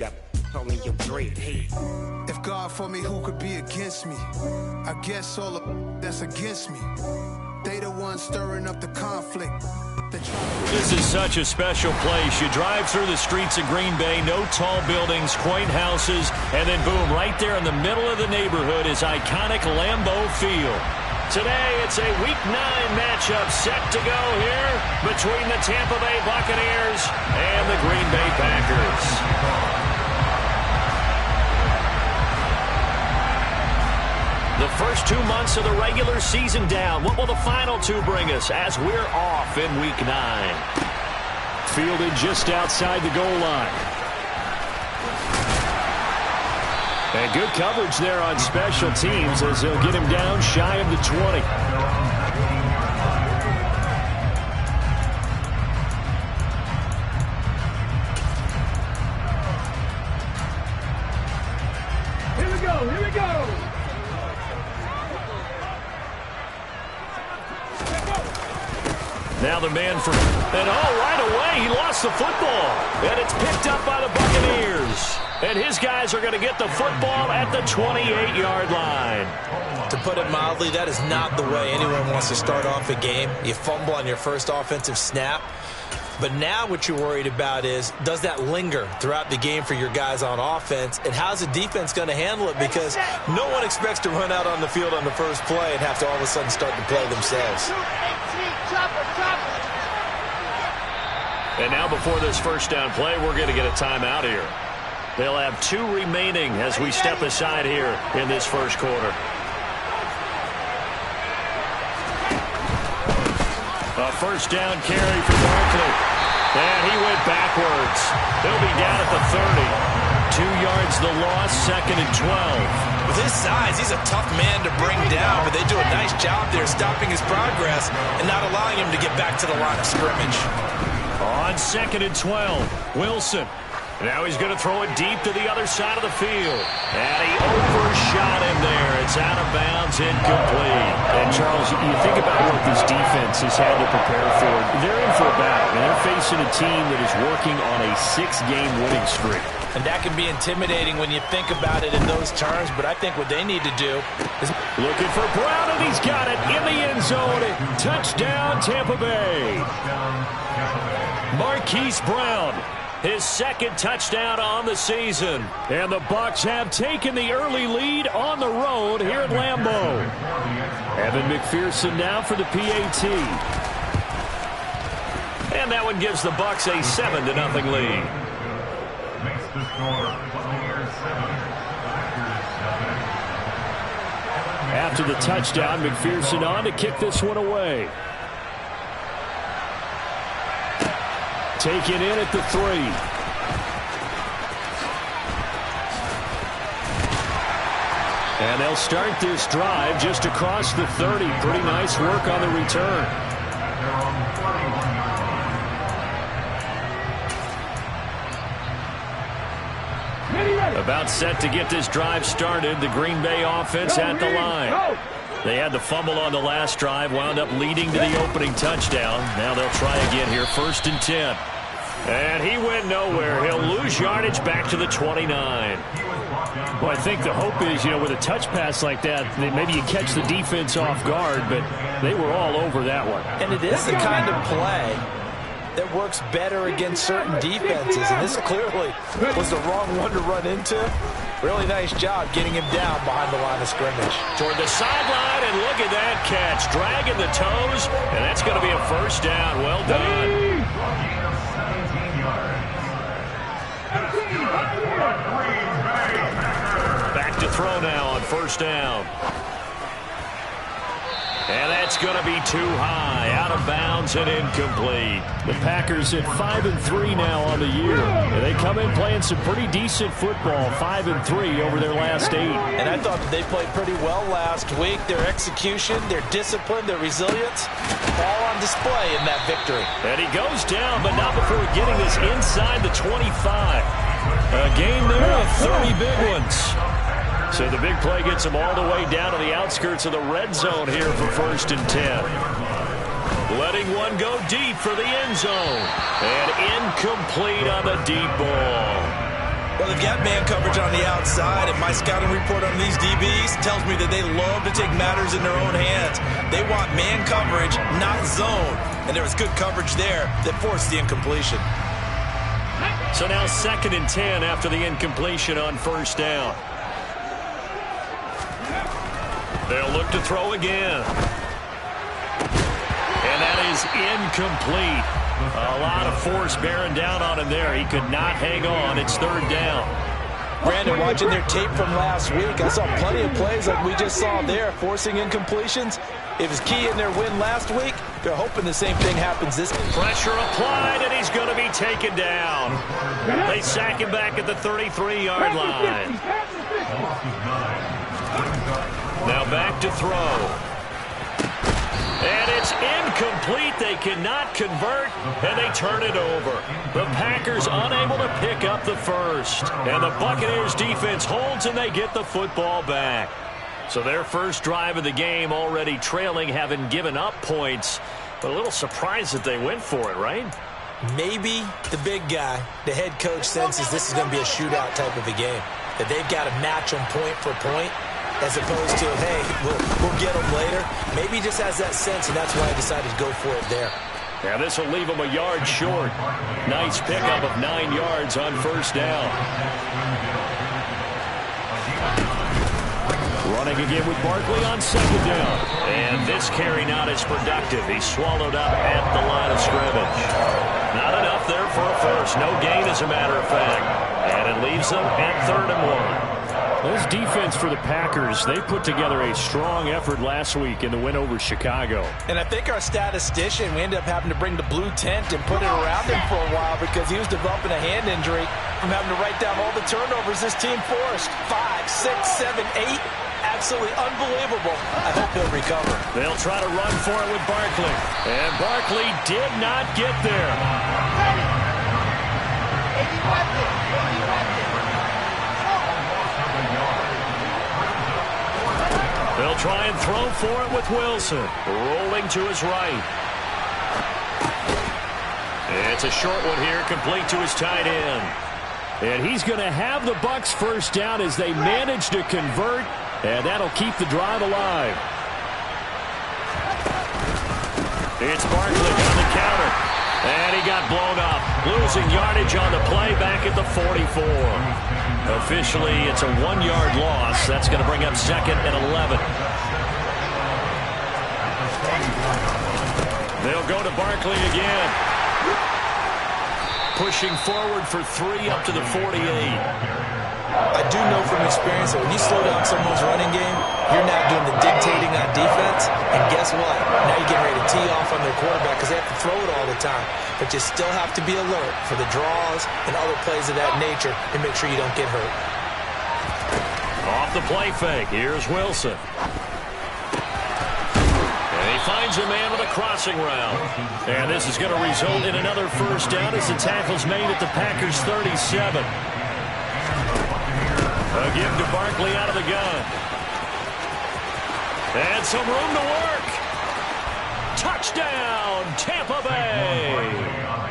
got all in your dread. Hey. If God for me, who could be against me? I guess all the that's against me. They the ones stirring up the conflict. This is such a special place. You drive through the streets of Green Bay, no tall buildings, quaint houses, and then boom, right there in the middle of the neighborhood is iconic Lambeau Field. Today, it's a Week 9 matchup set to go here between the Tampa Bay Buccaneers and the Green Bay Packers. The first 2 months of the regular season down. What will the final two bring us as we're off in Week 9? Fielded just outside the goal line. And good coverage there on special teams as they'll get him down shy of the 20. Here we go. Now the man from... And right away, he lost the football. And it's picked up by the Buccaneers. And his guys are going to get the football at the 28-yard line. To put it mildly, that is not the way anyone wants to start off a game. You fumble on your first offensive snap. But now what you're worried about is, does that linger throughout the game for your guys on offense? And how's the defense going to handle it? Because no one expects to run out on the field on the first play and have to all of a sudden start to play themselves. And now before this first down play, we're going to get a timeout here. They'll have 2 remaining as we step aside here in this first quarter. A first down carry for Barkley. And he went backwards. He'll be down at the 30. 2 yards the loss, 2nd and 12. With his size, he's a tough man to bring down, but they do a nice job there stopping his progress and not allowing him to get back to the line of scrimmage. On 2nd and 12, Wilson. Now he's going to throw it deep to the other side of the field. And he overshot him there. It's out of bounds, incomplete. And Charles, you think about what this defense has had to prepare for. They're in for a battle, and they're facing a team that is working on a 6-game winning streak. And that can be intimidating when you think about it in those terms, but I think what they need to do is... Looking for Brown, and he's got it in the end zone. Touchdown, Tampa Bay. Marquise Brown, his 2nd touchdown on the season. And the Bucs have taken the early lead on the road here at Lambeau. Evan McPherson now for the PAT. And that one gives the Bucs a 7-0 lead. Makes the score Buccaneers 7, After the touchdown, McPherson on to kick this one away. Taken in at the 3. And they'll start this drive just across the 30. Pretty nice work on the return. About set to get this drive started. The Green Bay offense at the line. They had the fumble on the last drive, wound up leading to the opening touchdown. Now they'll try again here, 1st and 10. And he went nowhere. He'll lose yardage back to the 29. Well, I think the hope is, with a touch pass like that, maybe you catch the defense off guard, but they were all over that one. And it is the kind of play that works better against certain defenses, and this clearly was the wrong one to run into. Really nice job getting him down behind the line of scrimmage. Toward the sideline, and look at that catch. Dragging the toes, and that's going to be a first down. Well done. Back to throw now on first down. And that's going to be too high. Out of bounds and incomplete. The Packers at 5-3 now on the year. And they come in playing some pretty decent football. 5-3 over their last 8. And I thought that they played pretty well last week. Their execution, their discipline, their resilience, all on display in that victory. And he goes down, but not before getting this inside the 25. A game there of 30 big ones. So the big play gets him all the way down to the outskirts of the red zone here for 1st and 10. Letting one go deep for the end zone. And incomplete on the deep ball. Well, they've got man coverage on the outside, and my scouting report on these DBs tells me that they love to take matters in their own hands. They want man coverage, not zone. And there was good coverage there that forced the incompletion. So now 2nd and 10 after the incompletion on first down. They'll look to throw again. And that is incomplete. A lot of force bearing down on him there. He could not hang on. It's 3rd down. Brandon, watching their tape from last week, I saw plenty of plays like we just saw there, forcing incompletions. It was key in their win last week. They're hoping the same thing happens this week. Pressure applied, and he's going to be taken down. They sack him back at the 33-yard line. Now back to throw. And it's incomplete. They cannot convert, and they turn it over. The Packers unable to pick up the first. And the Buccaneers defense holds, and they get the football back. So their first drive of the game already trailing, having given up points. But a little surprised that they went for it, right? Maybe the big guy, the head coach, senses this is going to be a shootout type of a game. That they've got to match them point for point, as opposed to, hey, we'll get them later. Maybe he just has that sense, and that's why I decided to go for it there. Yeah, this will leave him a yard short. Nice pickup of 9 yards on first down. Running again with Barkley on 2nd down. And this carry not as productive. He's swallowed up at the line of scrimmage. Not enough there for a first. No gain, as a matter of fact. And it leaves them at 3rd and 1. This defense for the Packers, they put together a strong effort last week in the win over Chicago. And I think our statistician, we ended up having to bring the blue tent and put it around him for a while because he was developing a hand injury from having to write down all the turnovers this team forced. 5, 6, 7, 8. Absolutely unbelievable. I hope he'll recover. They'll try to run for it with Barkley. And Barkley did not get there. They'll try and throw for it with Wilson. Rolling to his right. It's a short one here, complete to his tight end. And he's going to have the Bucs first down as they manage to convert. And that'll keep the drive alive. It's Barkley on the counter. And he got blown up. Losing yardage on the play back at the 44. Officially, it's a 1-yard loss. That's going to bring up 2nd and 11. They'll go to Barkley again. Pushing forward for 3 up to the 48. I do know from experience that when you slow down someone's running game, you're now doing the dictating on defense. And guess what? Now you're getting ready to tee off on their quarterback because they have to throw it all the time. But you still have to be alert for the draws and other plays of that nature and make sure you don't get hurt. Off the play fake. Here's Wilson. And he finds a man with a crossing route. And this is going to result in another first down as the tackle's made at the Packers' 37. A give to Barkley out of the gun. And some room to work. Touchdown, Tampa Bay.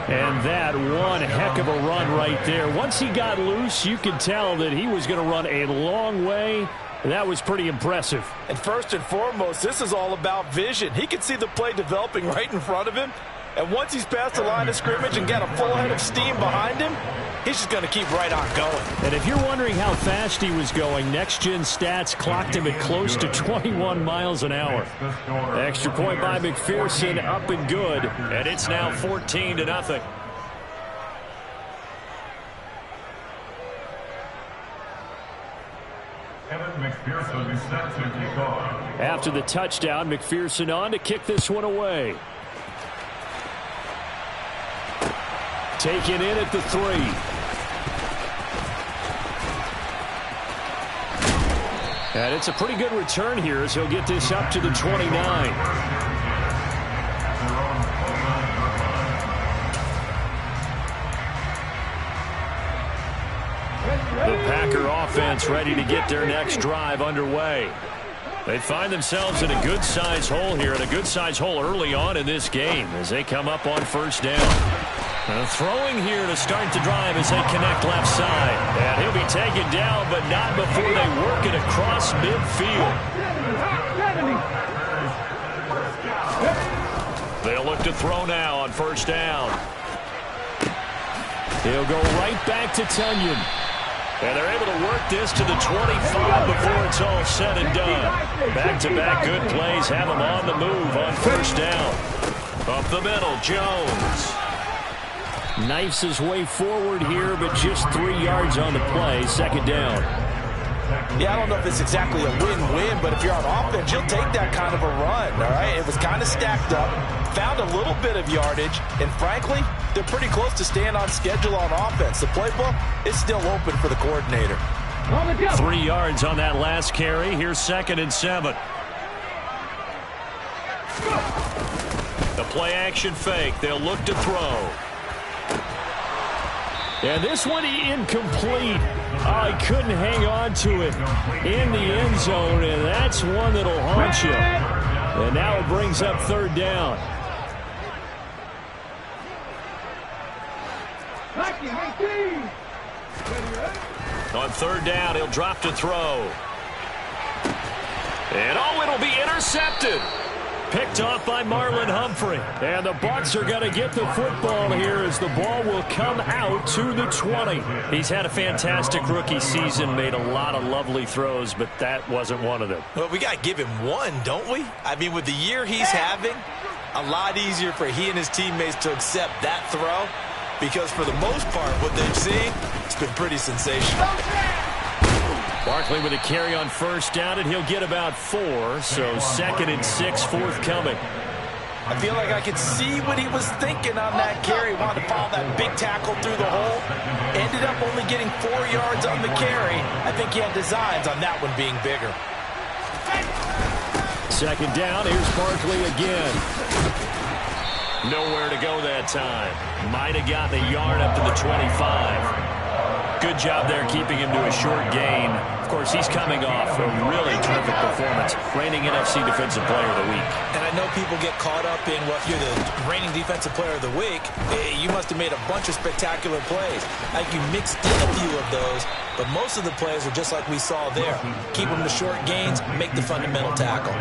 And that one heck of a run right there. Once he got loose, you could tell that he was going to run a long way. That was pretty impressive. And first and foremost, this is all about vision. He can see the play developing right in front of him. And once he's past the line of scrimmage and got a full head of steam behind him, he's just going to keep right on going. And if you're wondering how fast he was going, next-gen stats clocked him at close to 21 miles an hour. Extra point by McPherson, up and good. And it's now 14-0. McPherson is set to kick off. After the touchdown, McPherson on to kick this one away. Taken in at the 3. And it's a pretty good return here as he'll get this up to the 29. The Packer offense ready to get their next drive underway. They find themselves in a good-sized hole here, and a good-sized hole early on in this game as they come up on first down. Throwing here to start the drive as they connect left side. And he'll be taken down, but not before they work it across midfield. They'll look to throw now on first down. He'll go right back to Tunyon. And they're able to work this to the 25 before it's all said and done. Back-to-back good plays have them on the move on first down. Up the middle, Jones. Knifes his way forward here, but just 3 yards on the play. Second down. Yeah, I don't know if it's exactly a win-win, but if you're on offense, you'll take that kind of a run, all right? It was kind of stacked up, found a little bit of yardage, and frankly, they're pretty close to staying on schedule on offense. The playbook is still open for the coordinator. 3 yards on that last carry. Here's 2nd and 7. The play-action fake. They'll look to throw. And this one incomplete. Oh, he couldn't hang on to it in the end zone, and that's one that'll haunt you. And now it brings up third down. On third down, he'll drop to throw. And oh, it'll be intercepted. Picked off by Marlon Humphrey. And the Bucs are going to get the football here as the ball will come out to the 20. He's had a fantastic rookie season, made a lot of lovely throws, but that wasn't one of them. Well, we got to give him one, don't we? I mean, with the year he's having, a lot easier for he and his teammates to accept that throw because for the most part, what they've seen, it's been pretty sensational. Barkley with a carry on first down, and he'll get about 4, so 2nd and 6 forthcoming. I feel like I could see what he was thinking on that carry. Wanted to follow that big tackle through the hole. Ended up only getting 4 yards on the carry. I think he had designs on that one being bigger. Second down, here's Barkley again. Nowhere to go that time. Might have gotten a yard up to the 25. Good job there keeping him to a short gain. Of course, he's coming off a really terrific performance. Reigning NFC Defensive Player of the Week. And I know people get caught up in what you're the reigning Defensive Player of the Week. You must have made a bunch of spectacular plays. I think you mixed in a few of those, but most of the plays are just like we saw there. Keep them to short gains, make the fundamental tackle.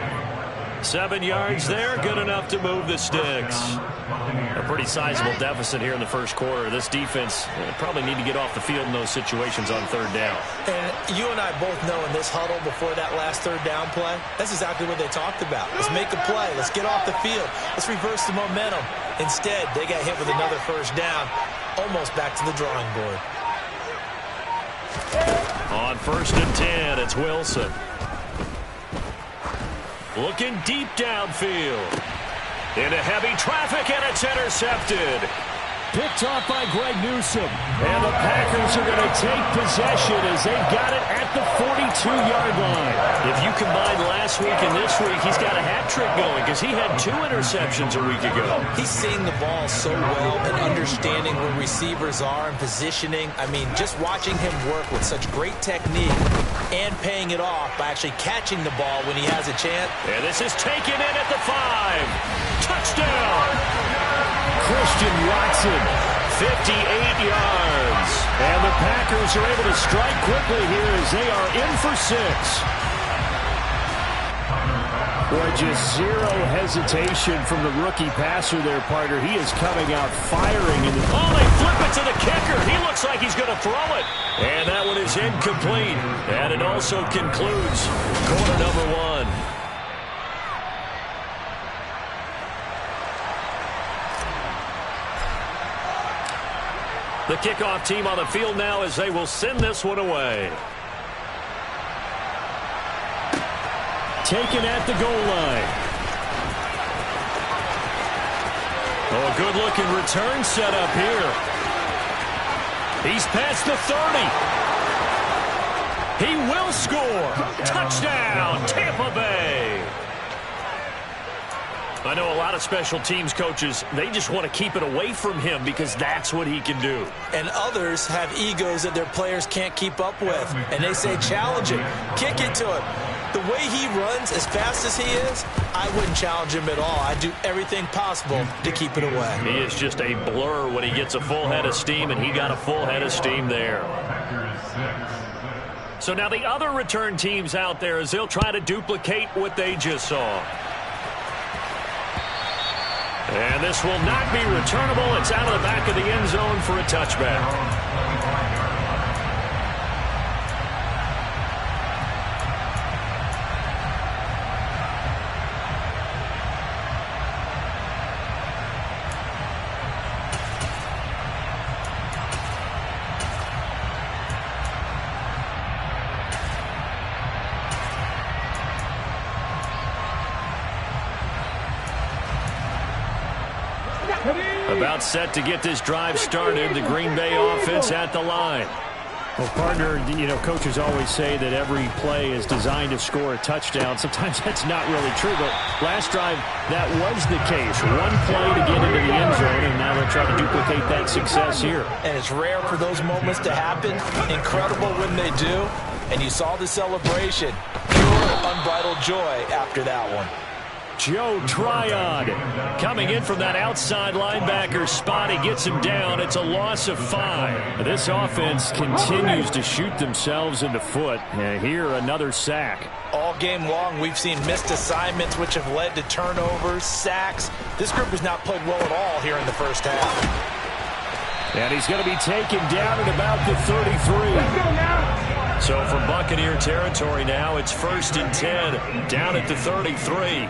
7 yards there, good enough to move the sticks. A pretty sizable deficit here in the first quarter. This defense probably need to get off the field in those situations on third down. And you and I both know in this huddle before that last third down play, that's exactly what they talked about. Let's make a play. Let's get off the field. Let's reverse the momentum. Instead, they got hit with another first down, almost back to the drawing board. On 1st and 10, it's Wilson. Looking deep downfield. Into heavy traffic, and it's intercepted. Picked off by Greg Newsome. And the Packers are going to take possession as they've got it at the 42-yard line. If you combine last week and this week, he's got a hat trick going because he had 2 interceptions a week ago. He's seeing the ball so well and understanding where receivers are and positioning. I mean, just watching him work with such great technique and paying it off by actually catching the ball when he has a chance. And this is taken in at the 5. Touchdown! Christian Watson, 58 yards. And the Packers are able to strike quickly here as they are in for 6. Boy, just zero hesitation from the rookie passer there, partner. He is coming out firing. Oh, they flip it to the kicker. He looks like he's going to throw it. And that one is incomplete. And it also concludes quarter number 1. The kickoff team on the field now as they will send this one away. Taken at the goal line. Oh, a good-looking return set up here. He's past the 30. He will score. Touchdown, Tampa Bay. I know a lot of special teams coaches, they just want to keep it away from him because that's what he can do. And others have egos that their players can't keep up with. And they say, challenge him, kick it to him. The way he runs as fast as he is, I wouldn't challenge him at all. I'd do everything possible to keep it away. He is just a blur when he gets a full head of steam, and he got a full head of steam there. So now the other return teams out there as they'll try to duplicate what they just saw. And this will not be returnable. It's out of the back of the end zone for a touchback. About set to get this drive started. The Green Bay offense at the line. Well, partner, coaches always say that every play is designed to score a touchdown. Sometimes that's not really true, but last drive, that was the case. One play to get into the end zone, and now they'll try to duplicate that success here. And it's rare for those moments to happen. Incredible when they do. And you saw the celebration. Pure, unbridled joy after that one. Joe Tryon coming in from that outside linebacker spot. He gets him down. It's a loss of 5. This offense continues to shoot themselves in the foot. Here, another sack. All game long, we've seen missed assignments, which have led to turnovers, sacks. This group has not played well at all here in the first half. And he's going to be taken down at about the 33. Let's go now. So from Buccaneer territory now, it's 1st and 10, down at the 33.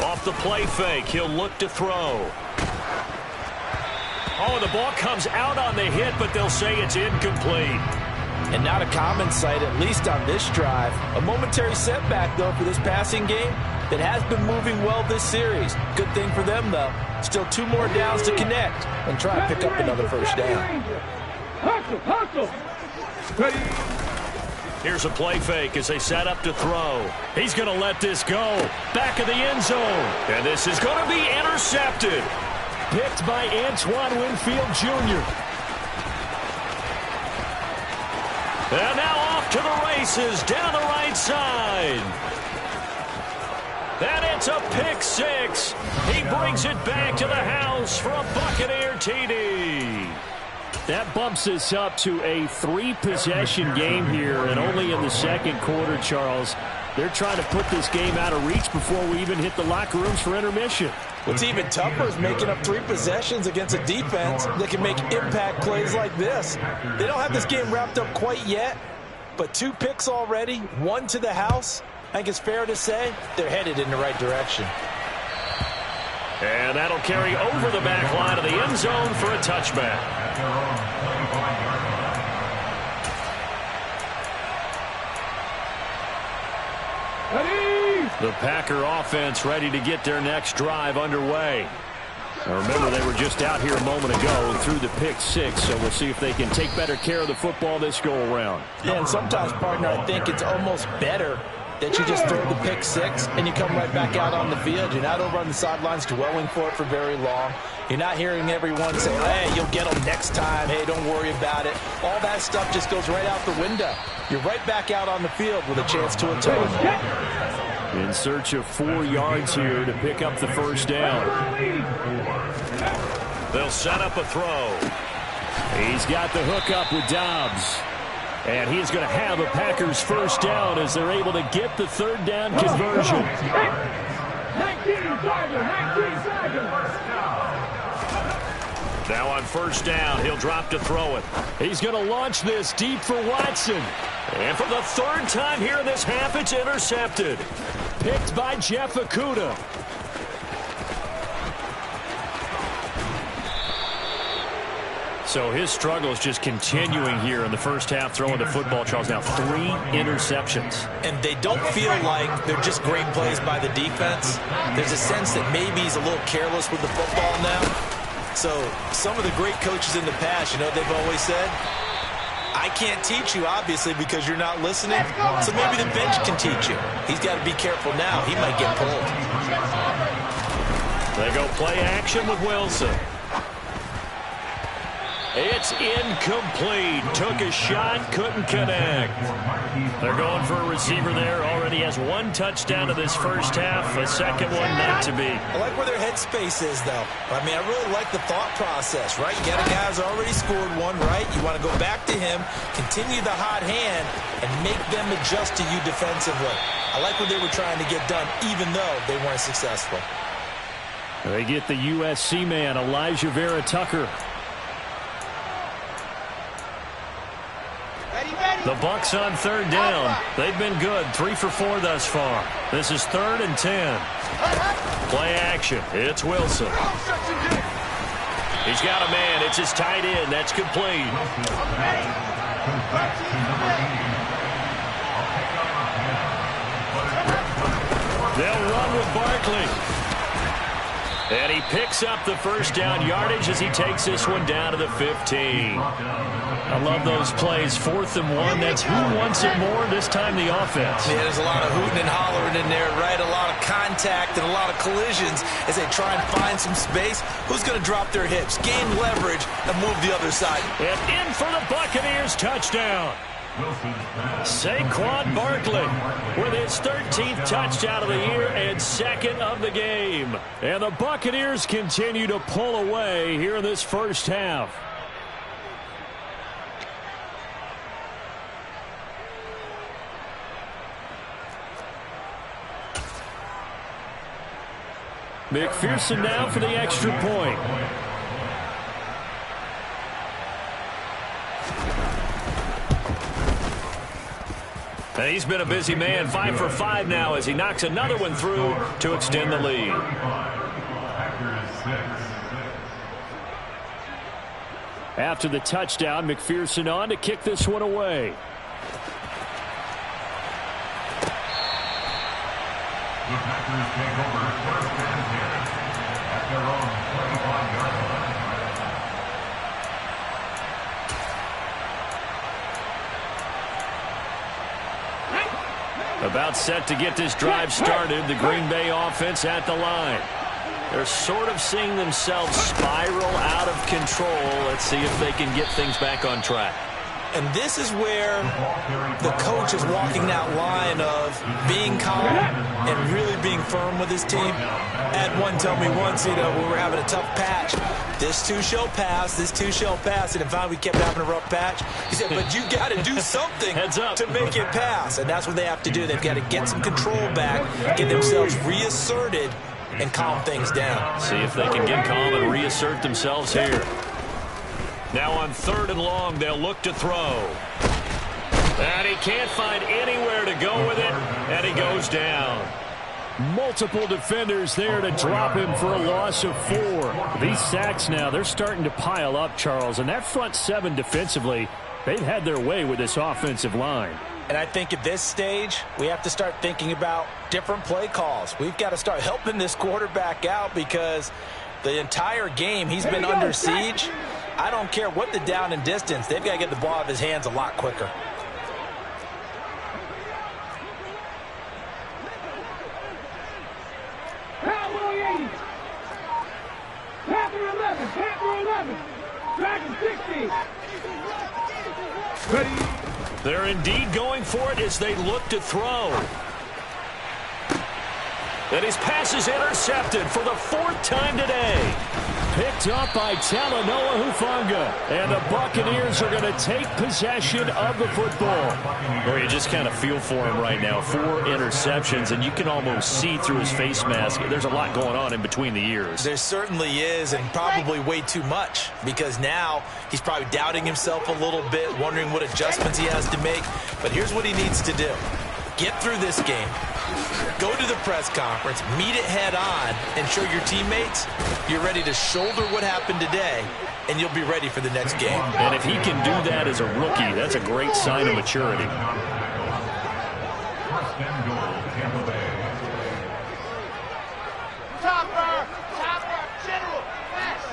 Off the play fake, he'll look to throw. Oh, the ball comes out on the hit, but they'll say it's incomplete. And not a common sight, at least on this drive. A momentary setback, though, for this passing game that has been moving well this series. Good thing for them, though. Still 2 more downs to connect and try to pick up another first down. Hustle. Ready. Here's a play fake as they set up to throw. He's going to let this go. Back of the end zone. And this is going to be intercepted. Picked by Antoine Winfield Jr. And now off to the races down the right side. And it's a pick 6. He brings it back to the house for a Buccaneer TD. That bumps us up to a 3-possession game here, and only in the second quarter, Charles. They're trying to put this game out of reach before we even hit the locker rooms for intermission. What's even tougher is making up 3 possessions against a defense that can make impact plays like this. They don't have this game wrapped up quite yet, but 2 picks already, 1 to the house. I think it's fair to say they're headed in the right direction. And that'll carry over the back line of the end zone for a touchback. Ready. The Packer offense ready to get their next drive underway. Now remember, they were just out here a moment ago and threw the pick 6, so we'll see if they can take better care of the football this go-around. Yeah, and sometimes, partner, I think it's almost better that you just throw the pick 6 and you come right back out on the field. You're not over on the sidelines dwelling for it for very long. You're not hearing everyone say, hey, you'll get them next time. Hey, don't worry about it. All that stuff just goes right out the window. You're right back out on the field with a chance to atone. In search of 4 yards here to pick up the first down. They'll set up a throw. He's got the hook up with Dobbs. And he's going to have a Packers first down as they're able to get the 3rd down conversion. 19 seconds. Now on first down, he'll drop to throw it. He's going to launch this deep for Watson. And for the 3rd time here in this half, it's intercepted. Picked by Jeff Okudah. So his struggle is just continuing here in the first half, throwing the football, Charles. Now 3 interceptions. And they don't feel like they're just great plays by the defense. There's a sense that maybe he's a little careless with the football now. So some of the great coaches in the past, they've always said, I can't teach you, obviously, because you're not listening. So maybe the bench can teach you. He's got to be careful now. He might get pulled. They go Play action with Wilson. It's incomplete. Took a shot, couldn't connect. They're going for a receiver there. Already has one touchdown of this first half. A second one not to be. I like where their headspace is, though. I mean, I really like the thought process, right? You got a guy who's already scored one, right? You want to go back to him, continue the hot hand, and make them adjust to you defensively. I like what they were trying to get done, even though they weren't successful. They get the USC man, Elijah Vera Tucker. The Bucs on third down. They've been good. 3 for 4 thus far. This is 3rd and 10. Play action. It's Wilson. He's got a man. It's his tight end. That's complete. They'll run with Barkley. And he picks up the first down yardage as he takes this one down to the 15. I love those plays. 4th and 1. That's who wants it more, this time the offense. Yeah, there's a lot of hooting and hollering in there, right? A lot of contact and a lot of collisions as they try and find some space. Who's going to drop their hips, gain leverage, and move the other side? And in for the Buccaneers, touchdown. Saquon Barkley with his 13th touchdown of the year and 2nd of the game. And the Buccaneers continue to pull away here in this first half. McPherson now for the extra point. And he's been a busy man. 5 for 5 now as he knocks another one through to extend the lead. After the touchdown, McPherson on to kick this one away. The Packers take over 1st and 10 at their own 25-yard line. About set to get this drive started. The Green Bay offense at the line. They're sort of seeing themselves spiral out of control. Let's see if they can get things back on track. And this is where the coach is walking that line of being calm and really being firm with his team. Had one tell me once, we were having a tough patch. This too shall pass, this too shall pass. And in fact, we kept having a rough patch. He said, but you got to do something to make it pass. And that's what they have to do. They've got to get some control back, get themselves reasserted, and calm things down. See if they can get calm and reassert themselves here. Now on 3rd and long, they'll look to throw. And he can't find anywhere to go with it, and he goes down. Multiple defenders there to drop him for a loss of 4. These sacks now, they're starting to pile up, Charles. And that front 7 defensively, they've had their way with this offensive line. And I think at this stage, we have to start thinking about different play calls. We've got to start helping this quarterback out because the entire game he's been under siege. I don't care what the down and distance. They've got to get the ball out of his hands a lot quicker. Panther 11, Panther 11, Dragon 60. Ready. They're indeed going for it as they look to throw. And his pass is intercepted for the 4th time today. Picked up by Talanoa Hufanga. And the Buccaneers are going to take possession of the football. Or you just kind of feel for him right now. 4 interceptions, and you can almost see through his face mask. There's a lot going on in between the ears. There certainly is, and probably way too much, because now he's probably doubting himself a little bit, wondering what adjustments he has to make. But here's what he needs to do. Get through this game. Go to the press conference, meet it head on, and show your teammates you're ready to shoulder what happened today, and you'll be ready for the next game. And if he can do that as a rookie, that's a great sign of maturity. 1st and goal, Tampa Bay. Chopper, general, fast.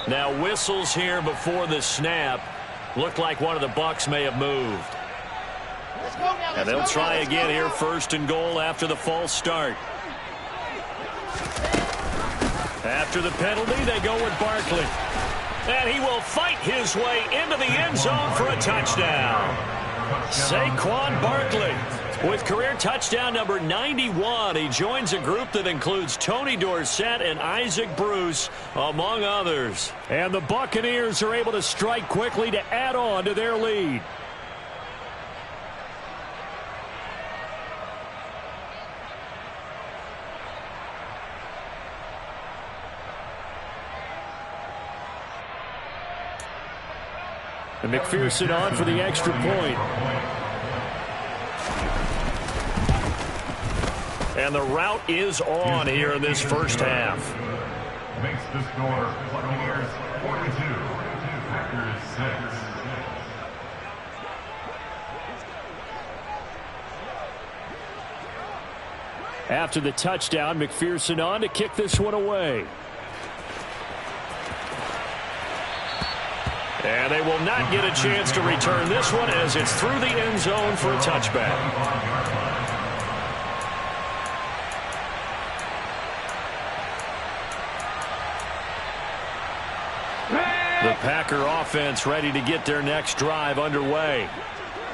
Now whistles here before the snap. Looked like one of the Bucs may have moved. Let's go now. And they'll try again here, 1st and goal after the false start. After the penalty, they go with Barkley. And he will fight his way into the end zone for a touchdown. Saquon Barkley with career touchdown number 91. He joins a group that includes Tony Dorsett and Isaac Bruce, among others. And the Buccaneers are able to strike quickly to add on to their lead. And McPherson on for the extra point. And the route is on here in this first half. Makes the score Buccaneers 42, Packers 6. After the touchdown, McPherson on to kick this one away. And they will not get a chance to return this one as it's through the end zone for a touchback. The Packer offense ready to get their next drive underway.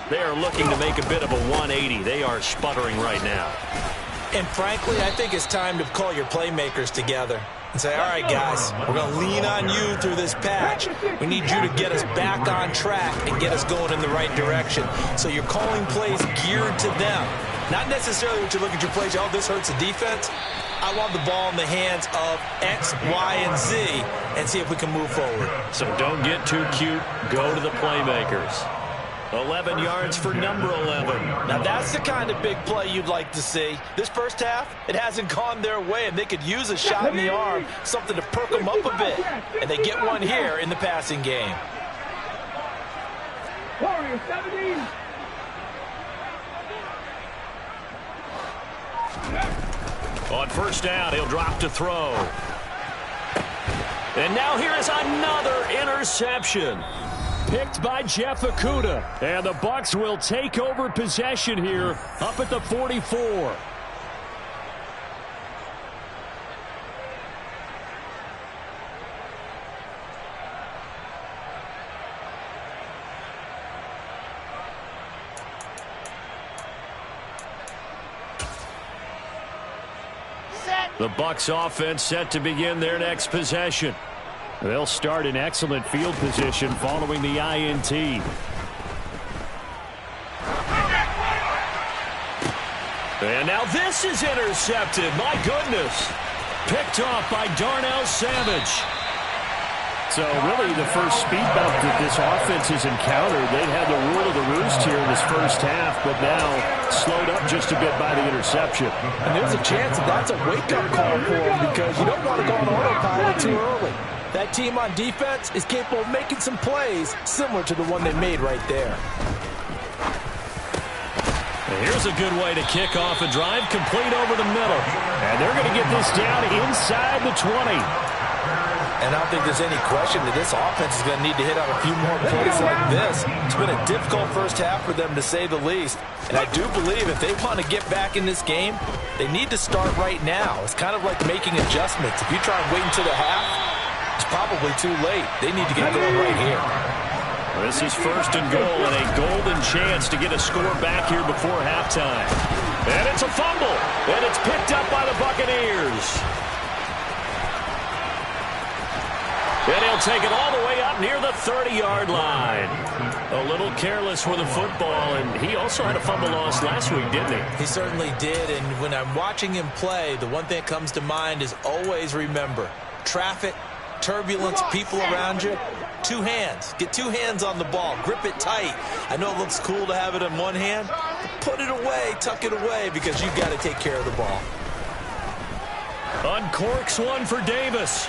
They are looking to make a bit of a 180. They are sputtering right now. And frankly, I think it's time to call your playmakers together and say, all right, guys, we're going to lean on you through this patch. We need you to get us back on track and get us going in the right direction. So you're calling plays geared to them. Not necessarily what you look at your plays, oh, this hurts the defense. I want the ball in the hands of X, Y, and Z and see if we can move forward. So don't get too cute. Go to the playmakers. 11 yards for number 11. Now that's the kind of big play you'd like to see. This first half, it hasn't gone their way, and they could use a shot in the arm, something to perk them up a bit. And they get one here in the passing game. Warriors 17. On first down, he'll drop to throw. And now here is another interception. Picked by Jeff Okudah. And the Bucs will take over possession here up at the 44. The Bucs offense set to begin their next possession. They'll start in excellent field position following the INT. And now this is intercepted. My goodness. Picked off by Darnell Savage. So really the first speed bump that this offense has encountered, they've had the rule of the roost here in this first half, but now slowed up just a bit by the interception. And there's a chance that that's a wake-up call for them because you don't want to go on autopilot too early. That team on defense is capable of making some plays similar to the one they made right there. And here's a good way to kick off a drive, complete over the middle. And they're going to get this down inside the 20. And I don't think there's any question that this offense is going to need to hit on a few more plays like this. It's been a difficult first half for them, to say the least. And I do believe if they want to get back in this game, they need to start right now. It's kind of like making adjustments. If you try and wait until the half, it's probably too late. They need to get going right here. This is first and goal and a golden chance to get a score back here before halftime. And it's a fumble. And it's picked up by the Buccaneers. And he'll take it all the way up near the 30-yard line. A little careless with the football, and he also had a fumble loss last week, didn't he? He certainly did, and when I'm watching him play, the one thing that comes to mind is always remember, traffic, turbulence, people around you, two hands. Get two hands on the ball. Grip it tight. I know it looks cool to have it in one hand, but put it away, tuck it away, because you've got to take care of the ball. Uncorks one for Davis.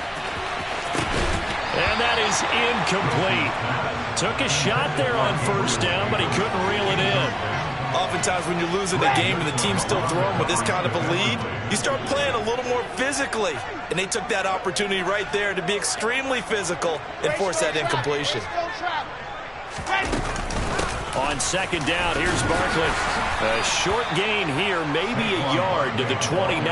And that is incomplete. Took a shot there on first down, but he couldn't reel it in. Oftentimes when you're losing a game and the team's still throwing with this kind of a lead, you start playing a little more physically. And they took that opportunity right there to be extremely physical and force that incompletion. On second down, here's Barkley. A short gain here, maybe a yard to the 29.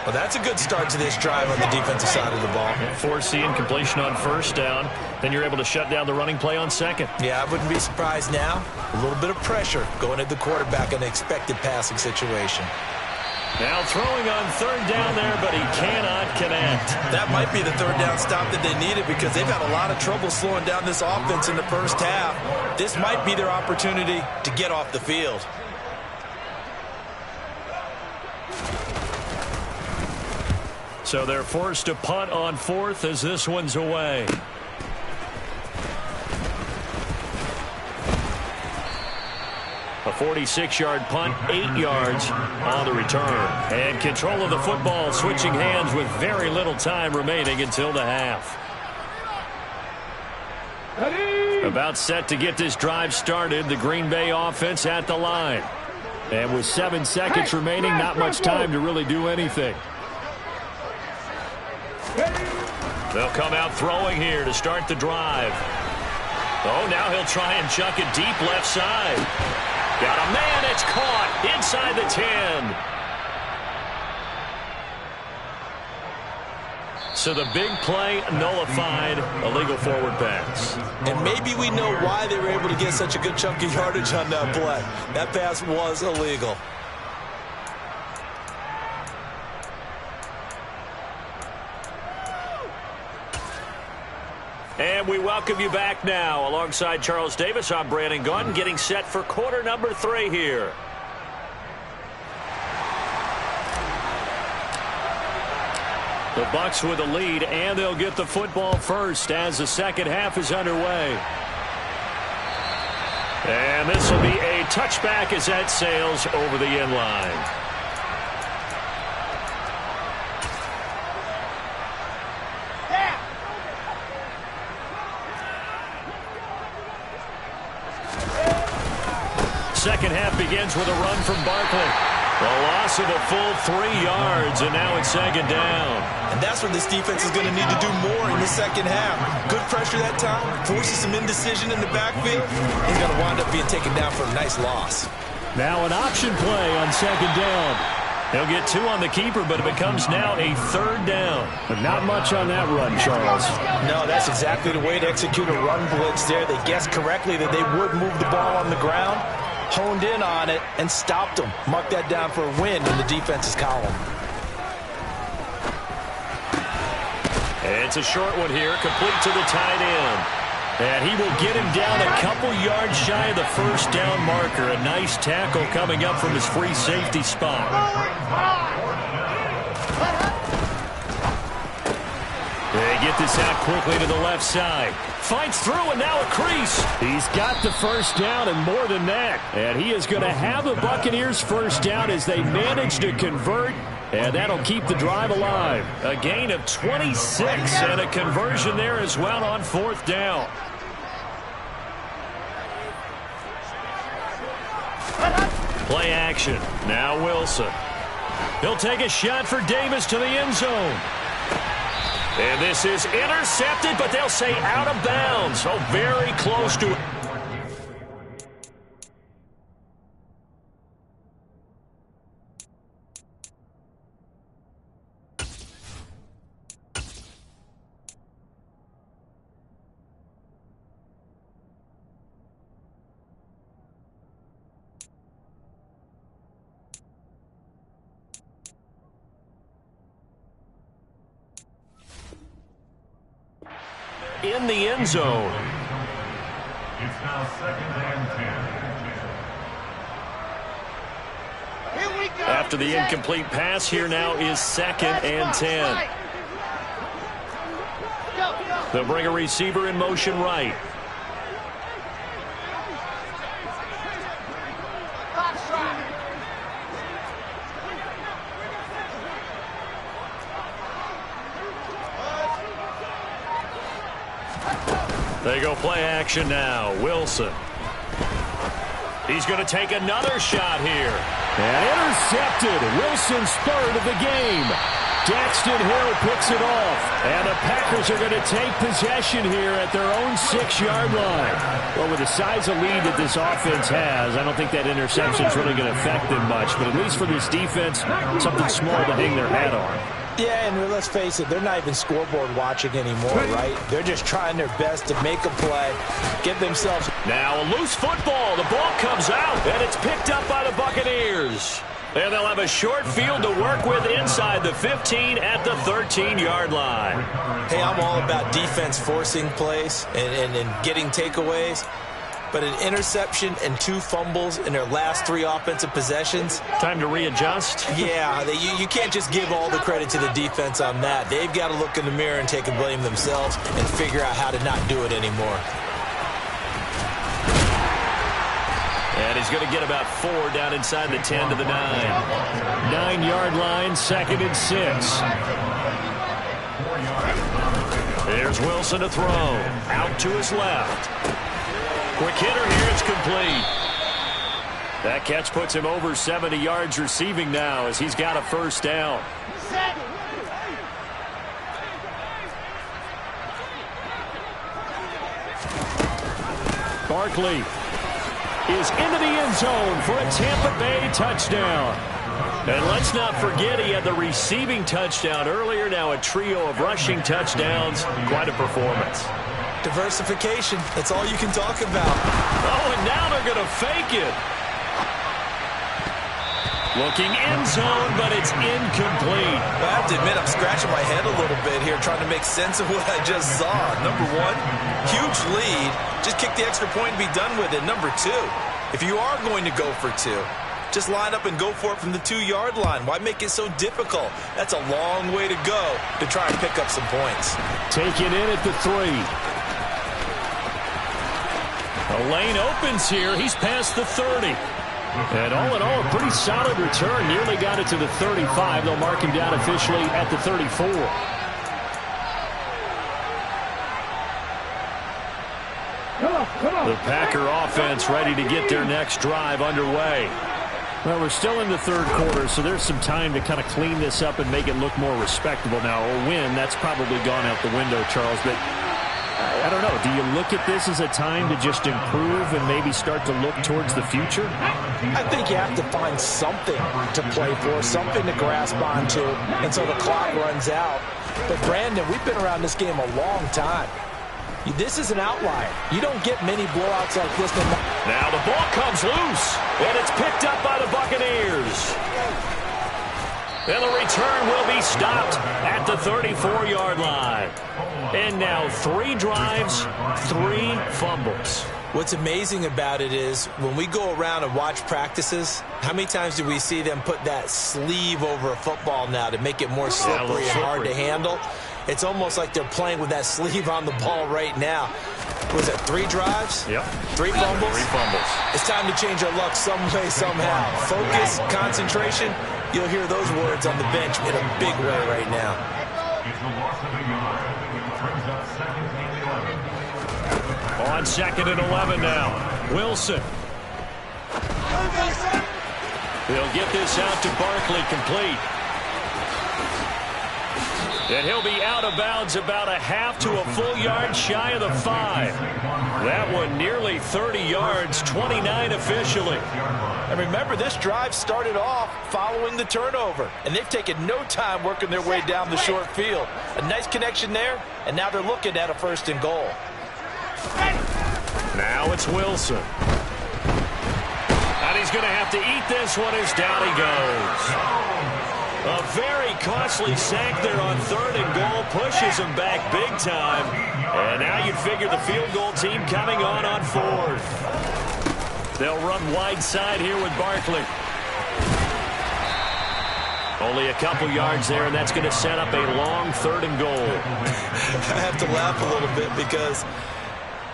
Well, that's a good start to this drive on the defensive side of the ball. Force the incompletion on first down. Then you're able to shut down the running play on second. Yeah, I wouldn't be surprised now. A little bit of pressure going at the quarterback in an expected passing situation. Now throwing on third down there, but he cannot connect. That might be the third down stop that they needed because they've had a lot of trouble slowing down this offense in the first half. This might be their opportunity to get off the field. So they're forced to punt on fourth as this one's away. A 46-yard punt, 8 yards on the return. And control of the football, switching hands with very little time remaining until the half. About set to get this drive started, the Green Bay offense at the line. And with 7 seconds remaining, not much time to really do anything. They'll come out throwing here to start the drive. Oh, now he'll try and chuck it deep left side. Got a man, it's caught inside the 10. So the big play nullified, illegal forward pass. And maybe we know why they were able to get such a good chunk of yardage on that play. That pass was illegal. And we welcome you back now. Alongside Charles Davis, I'm Brandon Gaudin, getting set for quarter number 3 here. The Bucs with a lead, and they'll get the football first as the second half is underway. And this will be a touchback as that sails over the end line. Second half begins with a run from Barkley. A loss of a full 3 yards, and now it's second down. And that's where this defense is going to need to do more in the second half. Good pressure that time, forces some indecision in the backfield. He's going to wind up being taken down for a nice loss. Now an option play on second down. They'll get 2 on the keeper, but it becomes now a third down. But not much on that run, Charles. No, that's exactly the way to execute a run blitz there. They guessed correctly that they would move the ball on the ground, honed in on it, and stopped them. Mark that down for a win in the defense's column. It's a short one here, complete to the tight end. And he will get him down a couple yards shy of the first down marker. A nice tackle coming up from his free safety spot. They get this out quickly to the left side. Fights through, and now a crease. He's got the first down and more than that. And he is going to have the Buccaneers first down as they manage to convert. And that'll keep the drive alive. A gain of 26 and a conversion there as well on fourth down. Play action. Now Wilson. He'll take a shot for Davis to the end zone. And this is intercepted, but they'll say out of bounds. Oh, very close to it. In the end zone. It's now 2nd and 10. Here we go. After the incomplete pass, here now is 2nd and 10. They'll bring a receiver in motion right. They go play action now. Wilson. He's going to take another shot here. And intercepted. Wilson's third of the game. Daxton Hill picks it off. And the Packers are going to take possession here at their own 6-yard line. Well, with the size of lead that this offense has, I don't think that interception is really going to affect them much. But at least for this defense, something small to hang their hat on. Yeah, and let's face it, they're not even scoreboard watching anymore, right? They're just trying their best to make a play, get themselves... Now a loose football. The ball comes out, and it's picked up by the Buccaneers. And they'll have a short field to work with inside the 15 at the 13-yard line. Hey, I'm all about defense forcing plays and getting takeaways. But an interception and 2 fumbles in their last 3 offensive possessions. Time to readjust? Yeah, you can't just give all the credit to the defense on that. They've got to look in the mirror and take the blame themselves and figure out how to not do it anymore. And he's going to get about 4 down inside the 10 to the 9. 9-yard line, 2nd and 6. There's Wilson to throw. Out to his left. Quick hitter here, it's complete. That catch puts him over 70 yards receiving now as he's got a first down. Barkley is into the end zone for a Tampa Bay touchdown. And let's not forget he had the receiving touchdown earlier. Now a trio of rushing touchdowns. Quite a performance. Diversification, that's all you can talk about. Oh, and now they're going to fake it. Looking end zone, but it's incomplete. Well, I have to admit, I'm scratching my head a little bit here trying to make sense of what I just saw. Number 1, huge lead. Just kick the extra point and be done with it. Number 2, if you are going to go for 2, just line up and go for it from the 2-yard line. Why make it so difficult? That's a long way to go to try and pick up some points. Taken in at the 3. The lane opens here. He's past the 30. And all in all, a pretty solid return. Nearly got it to the 35. They'll mark him down officially at the 34. The Packer offense ready to get their next drive underway. Well, we're still in the 3rd quarter, so there's some time to kind of clean this up and make it look more respectable now. A win, that's probably gone out the window, Charles, but I don't know. Do you look at this as a time to just improve and maybe start to look towards the future? I think you have to find something to play for, something to grasp onto until the clock runs out. But, Brandon, we've been around this game a long time. This is an outlier. You don't get many blowouts like this. Now the ball comes loose, and it's picked up by the Buccaneers. And the return will be stopped at the 34-yard line. And now 3 drives, 3 fumbles. What's amazing about it is when we go around and watch practices, how many times do we see them put that sleeve over a football now to make it more slippery and hard to handle? It's almost like they're playing with that sleeve on the ball right now. Was it 3 drives? Yep. 3 fumbles? 3 fumbles. It's time to change our luck some way, somehow. Focus, concentration. You'll hear those words on the bench in a big way right now. It's the loss of a yard. Brings up 2nd and 11. On 2nd and 11 now. Wilson. He'll get this out to Barkley, complete. And he'll be out of bounds about a half to a full yard shy of the 5. That one nearly 30 yards, 29 officially. And remember, this drive started off following the turnover, and they've taken no time working their way down the short field. A nice connection there, and now they're looking at a 1st and goal. Now it's Wilson. And he's going to have to eat this one as down he goes. A very costly sack there on 3rd and goal, pushes him back big time. And now you'd figure the field goal team coming on 4th. They'll run wide side here with Barkley. Only a couple yards there, and that's going to set up a long 3rd and goal. I have to laugh a little bit because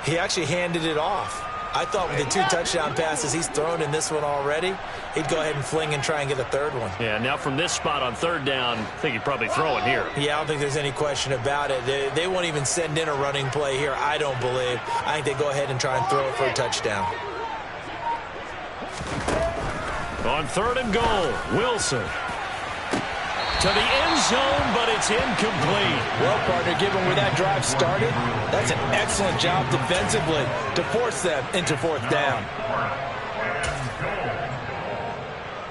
he actually handed it off. I thought with the 2 touchdown passes he's thrown in this one already, he'd go ahead and fling and try and get a 3rd one. Yeah, now from this spot on 3rd down, I think he'd probably throw it here. Yeah, I don't think there's any question about it. They won't even send in a running play here, I don't believe. I think they go ahead and try and throw it for a touchdown. On 3rd and goal, Wilson. to the end zone, but it's incomplete. Well, partner, given where that drive started, that's an excellent job defensively to force them into fourth down.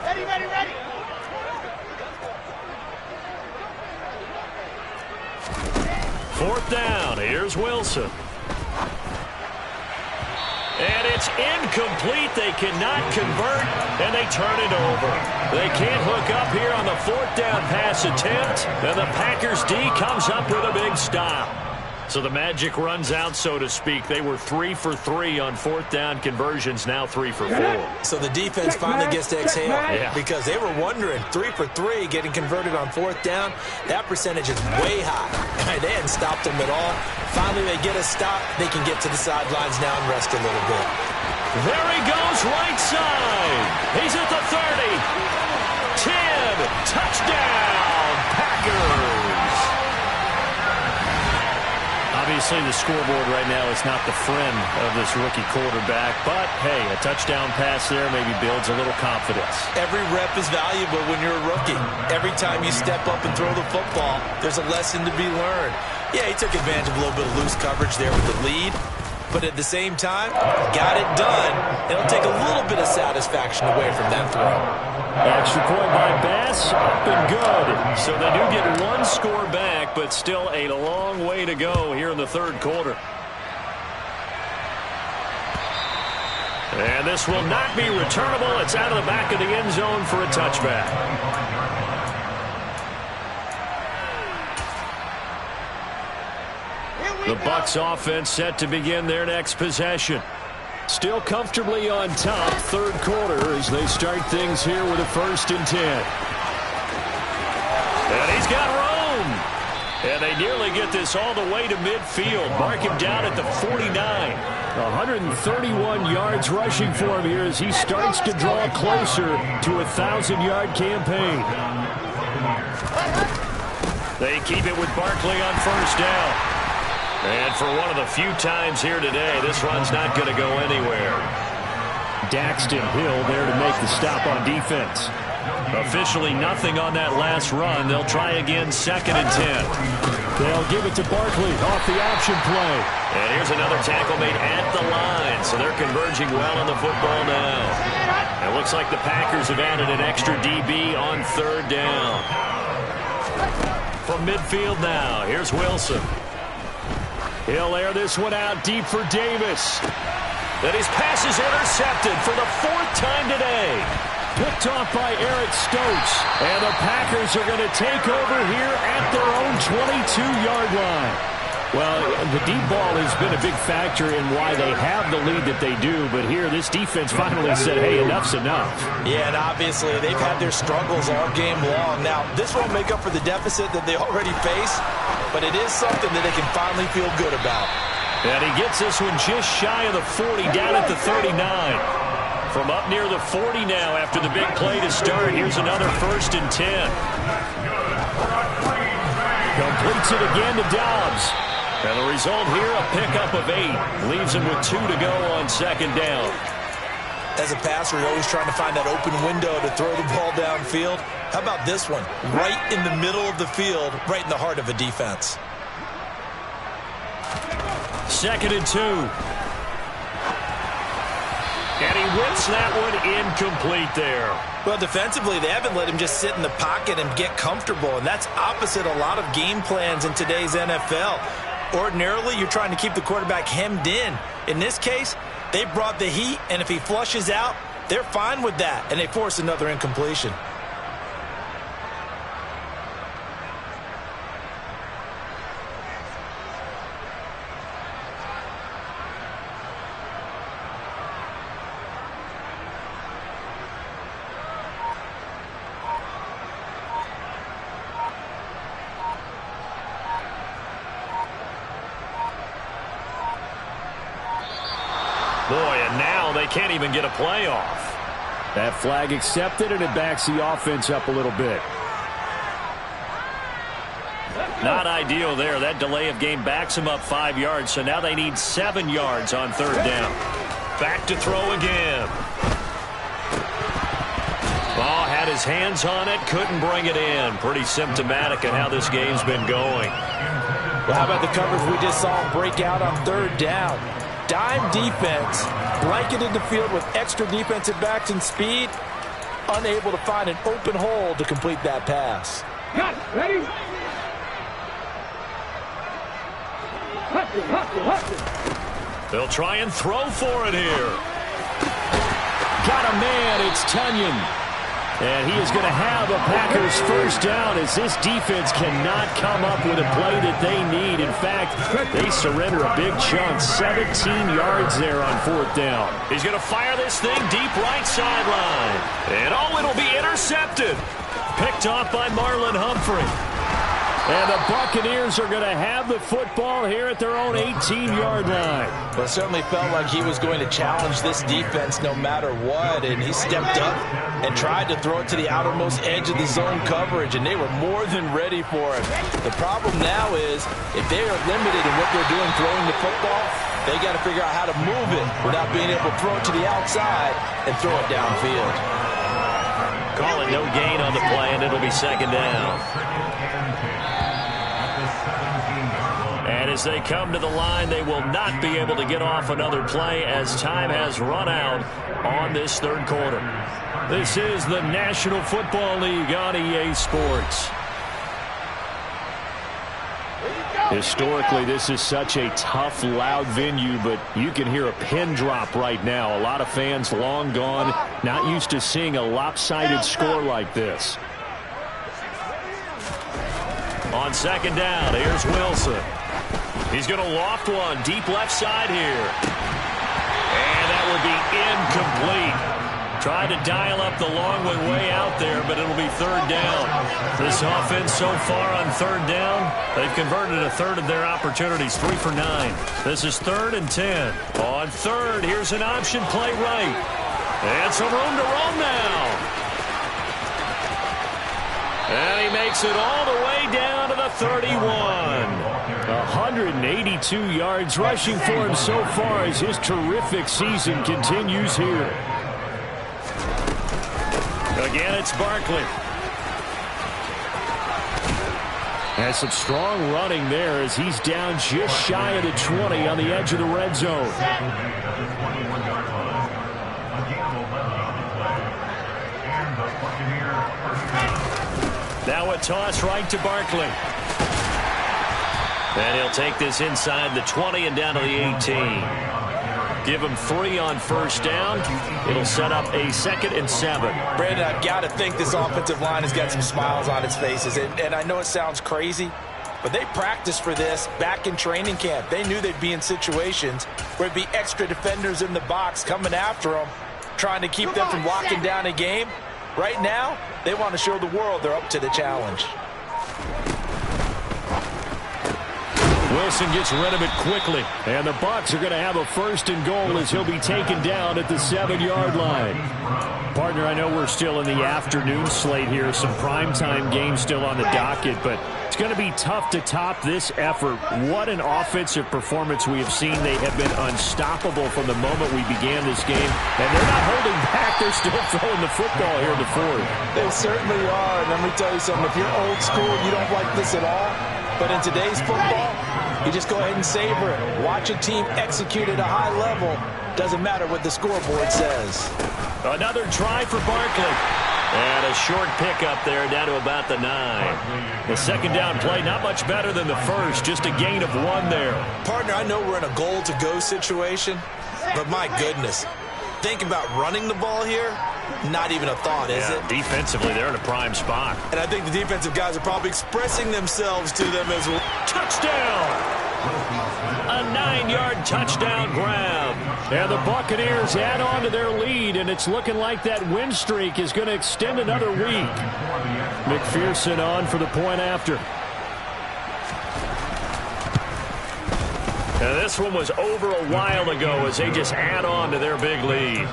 Ready, ready, ready. Fourth down. Here's Wilson. And it's incomplete. They cannot convert, and they turn it over. They can't hook up here on the fourth down pass attempt, and the Packers D comes up with a big stop. So the magic runs out, so to speak. They were 3 for 3 on fourth down conversions, now 3 for 4. So the defense finally gets to exhale because they were wondering, 3 for 3 getting converted on fourth down. That percentage is way high. They hadn't stopped them at all. Finally, they get a stop. They can get to the sidelines now and rest a little bit. There he goes, right side. He's at the 30. 10. Touchdown, Packers. Obviously, the scoreboard right now is not the friend of this rookie quarterback, but, hey, a touchdown pass there maybe builds a little confidence. Every rep is valuable when you're a rookie. Every time you step up and throw the football, there's a lesson to be learned. Yeah, he took advantage of a little bit of loose coverage there with the lead, but at the same time, got it done. It'll take a little bit of satisfaction away from that throw. Extra point by Bass, up and good. So they do get one score back, but still a long way to go here in the third quarter. And this will not be returnable. It's out of the back of the end zone for a touchback. The Bucs offense set to begin their next possession. Still comfortably on top, third quarter, as they start things here with a 1st and 10. And he's got room. And they nearly get this all the way to midfield. Mark him down at the 49. 131 yards rushing for him here as he starts to draw closer to a 1,000-yard campaign. They keep it with Barkley on first down. And for one of the few times here today, this run's not going to go anywhere. Daxton Hill there to make the stop on defense. Officially nothing on that last run. They'll try again, 2nd and 10. They'll give it to Barkley off the option play. And here's another tackle made at the line, so they're converging well on the football now. It looks like the Packers have added an extra DB on third down. From midfield now, here's Wilson. He'll air this one out deep for Davis. Then his pass is intercepted for the 4th time today. Picked off by Eric Stokes. And the Packers are going to take over here at their own 22-yard line. Well, the deep ball has been a big factor in why they have the lead that they do. But here, this defense finally said, hey, enough's enough. Yeah, and obviously they've had their struggles all game long. Now, this won't make up for the deficit that they already face, but it is something that they can finally feel good about. And he gets this one just shy of the 40, down at the 39. From up near the 40 now after the big play to start. Here's another 1st and 10. Completes it again to Dobbs. And the result here, a pickup of 8. Leaves him with 2 to go on 2nd down. As a passer, you're always trying to find that open window to throw the ball downfield. How about this one? Right in the middle of the field, right in the heart of a defense. 2nd and 2. And he whips that one incomplete there. Well, defensively, they haven't let him just sit in the pocket and get comfortable, and that's opposite a lot of game plans in today's NFL. Ordinarily, you're trying to keep the quarterback hemmed in. In this case, they brought the heat, and if he flushes out, they're fine with that, and they force another incompletion. Boy, and now they can't even get a playoff. That flag accepted, and it backs the offense up a little bit. Not ideal there. That delay of game backs them up 5 yards, so now they need 7 yards on third down. Back to throw again. Ball had his hands on it, couldn't bring it in. Pretty symptomatic of how this game's been going. Well, how about the coverage we just saw him break out on third down? Dime defense, blanketed the field with extra defensive backs and speed, unable to find an open hole to complete that pass. Cut, ready? Hustle. They'll try and throw for it here. Got a man, it's Tunyon. And he is going to have a Packers first down as this defense cannot come up with a play that they need. In fact, they surrender a big chunk, 17 yards there on fourth down. He's going to fire this thing deep right sideline. And oh, it'll be intercepted. Picked off by Marlon Humphrey. And the Buccaneers are going to have the football here at their own 18-yard line. Well, it certainly felt like he was going to challenge this defense no matter what, and he stepped up and tried to throw it to the outermost edge of the zone coverage, and they were more than ready for it. The problem now is if they are limited in what they're doing throwing the football, they got to figure out how to move it without being able to throw it to the outside and throw it downfield. Call it no gain on the play, and it'll be second down. And as they come to the line, they will not be able to get off another play as time has run out on this third quarter. This is the National Football League on EA Sports. Historically, this is such a tough, loud venue, but you can hear a pin drop right now. A lot of fans long gone, not used to seeing a lopsided score like this. On second down, here's Wilson. He's going to loft one deep left side here. And that will be incomplete. Tried to dial up the long way out there, but it'll be third down. This offense so far on third down, they've converted a third of their opportunities, 3 for 9. This is 3rd and 10. On third, here's an option play right. And some room to roam now. And he makes it all the way down to the 31. 182 yards rushing for him so far as his terrific season continues here. Again, it's Barkley. Has some strong running there as he's down just shy of the 20 on the edge of the red zone. Now a toss right to Barkley. And he'll take this inside the 20 and down to the 18. Give him 3 on first down. It'll set up a 2nd and 7. Brandon, I've got to think this offensive line has got some smiles on its faces. And I know it sounds crazy, but they practiced for this back in training camp. They knew they'd be in situations where it'd be extra defenders in the box coming after them, trying to keep them from locking down a game. Right now, they want to show the world they're up to the challenge. Wilson gets rid of it quickly. And the Bucs are going to have a 1st and goal as he'll be taken down at the 7-yard line. Partner, I know we're still in the afternoon slate here. Some primetime games still on the docket, but it's going to be tough to top this effort. What an offensive performance we have seen. They have been unstoppable from the moment we began this game. And they're not holding back. They're still throwing the football here in the 4th. They certainly are. And let me tell you something. If you're old school, you don't like this at all. But in today's football, you just go ahead and savor it. Watch a team execute at a high level. Doesn't matter what the scoreboard says. Another try for Barkley. And a short pickup there down to about the 9. The second down play, not much better than the first. Just a gain of 1 there. Partner, I know we're in a goal-to-go situation, but my goodness. Think about running the ball here. Not even a thought, is it? Defensively, they're in a prime spot. And I think the defensive guys are probably expressing themselves to them as well. Touchdown! A 9-yard touchdown grab. And the Buccaneers add on to their lead, and it's looking like that win streak is going to extend another week. McPherson on for the point after. And this one was over a while ago as they just add on to their big lead.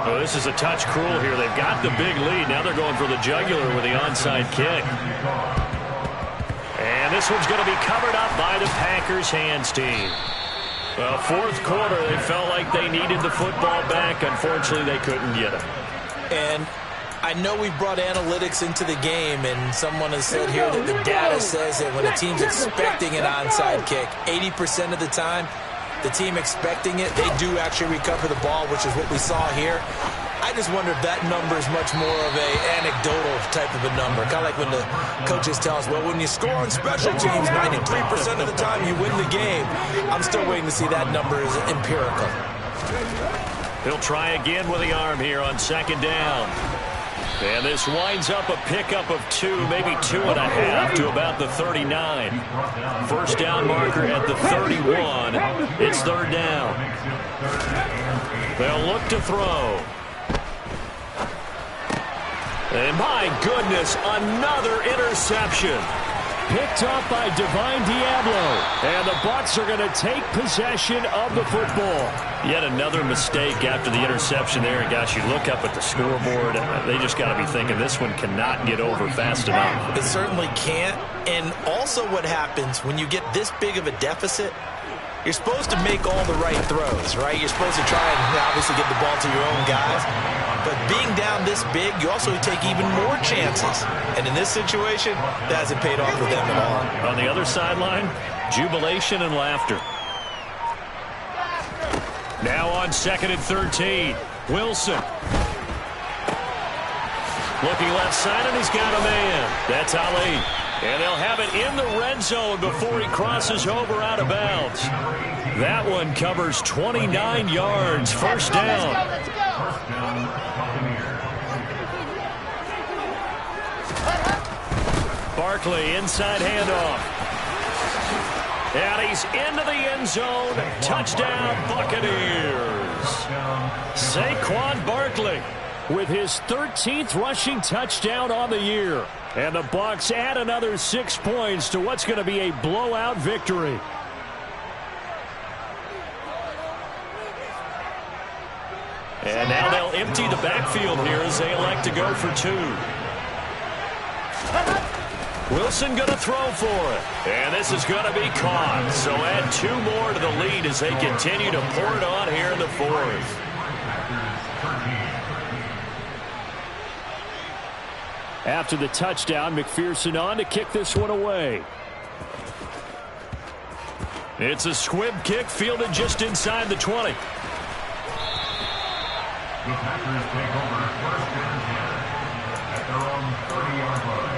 Oh, this is a touch cruel here. They've got the big lead. Now they're going for the jugular with the onside kick. And this one's going to be covered up by the Packers hands team. Well, 4th quarter, they felt like they needed the football back. Unfortunately, they couldn't get it. And I know we've brought analytics into the game, and someone has said here that the data says that when a team's expecting an onside kick, 80% of the time, the team expecting it, they do actually recover the ball, which is what we saw here. I just wonder if that number is much more of a anecdotal type of a number. Kind of like when the coaches tell us, well, when you score on special teams, 93% of the time you win the game. I'm still waiting to see that number is empirical. He'll try again with the arm here on second down. And this winds up a pickup of 2, maybe 2.5 to about the 39. First down marker at the 31. It's third down. They'll look to throw. And my goodness, another interception. Picked off by Divine Diablo. And the Bucs are going to take possession of the football. Yet another mistake after the interception there. And gosh, you look up at the scoreboard, they just got to be thinking this one cannot get over fast enough. It certainly can't. And also what happens when you get this big of a deficit, you're supposed to make all the right throws, right? You're supposed to try and obviously get the ball to your own guys. But being down this big, you also take even more chances. And in this situation, that hasn't paid off for them at all. On the other sideline, jubilation and laughter. Now on 2nd and 13, Wilson. Looking left side, and he's got a man. That's Ali. And they'll have it in the red zone before he crosses over out of bounds. That one covers 29 yards. First down. Let's go. Barkley, inside handoff. And he's into the end zone. Touchdown, Buccaneers. Saquon Barkley with his 13th rushing touchdown on the year. And the Bucs add another 6 points to what's going to be a blowout victory. And now they'll empty the backfield here as they elect to go for 2. Wilson going to throw for it. And this is going to be caught. So add 2 more to the lead as they continue to pour it on here in the 4th. After the touchdown, McPherson on to kick this one away. It's a squib kick fielded just inside the 20. The Packers take over first and 10 at their own 30-yard line.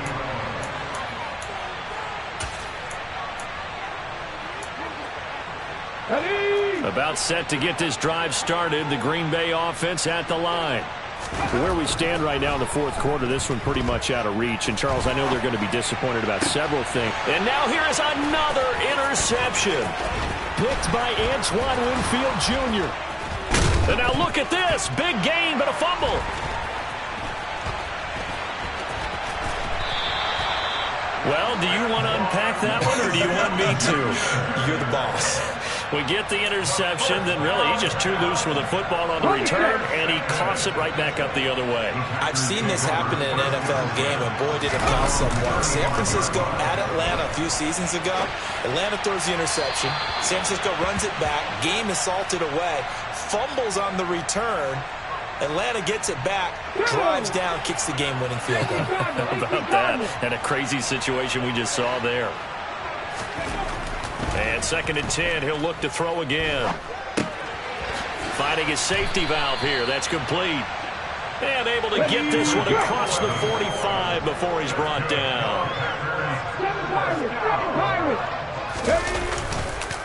About set to get this drive started. The Green Bay offense at the line. Where we stand right now in the 4th quarter, this one pretty much out of reach. And, Charles, I know they're going to be disappointed about several things. And now here is another interception. Picked by Antoine Winfield Jr. And now look at this. Big gain, but a fumble. Well, do you want to unpack that one, or do you want me to? You're the boss. We get the interception, then really he's just too loose with the football on the return, and he coughs it right back up the other way. I've seen this happen in an NFL game, and boy, did it cost someone. San Francisco at Atlanta a few seasons ago. Atlanta throws the interception. San Francisco runs it back. Game is salted away. Fumbles on the return. Atlanta gets it back, drives down, kicks the game-winning field goal. How about that? And a crazy situation we just saw there. And 2nd and 10, he'll look to throw again. Finding his safety valve here. That's complete. And able to get this one across the 45 before he's brought down.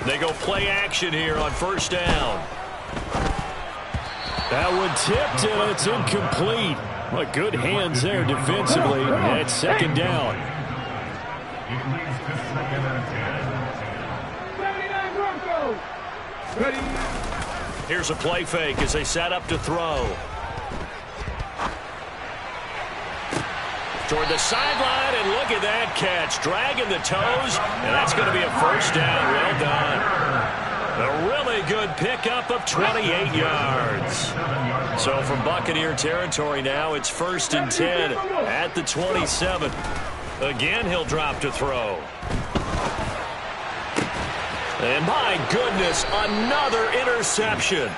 They go play action here on first down. That one tipped, and it's incomplete. Well, good hands there defensively. And it's 2nd down. It leads to 2nd and 10. Ready. Here's a play fake as they set up to throw. Toward the sideline, and look at that catch. Dragging the toes, and that's going to be a first down. Well done. A really good pickup of 28 yards. So from Buccaneer territory now, it's 1st and 10 at the 27. Again, he'll drop to throw. And my goodness, another interception.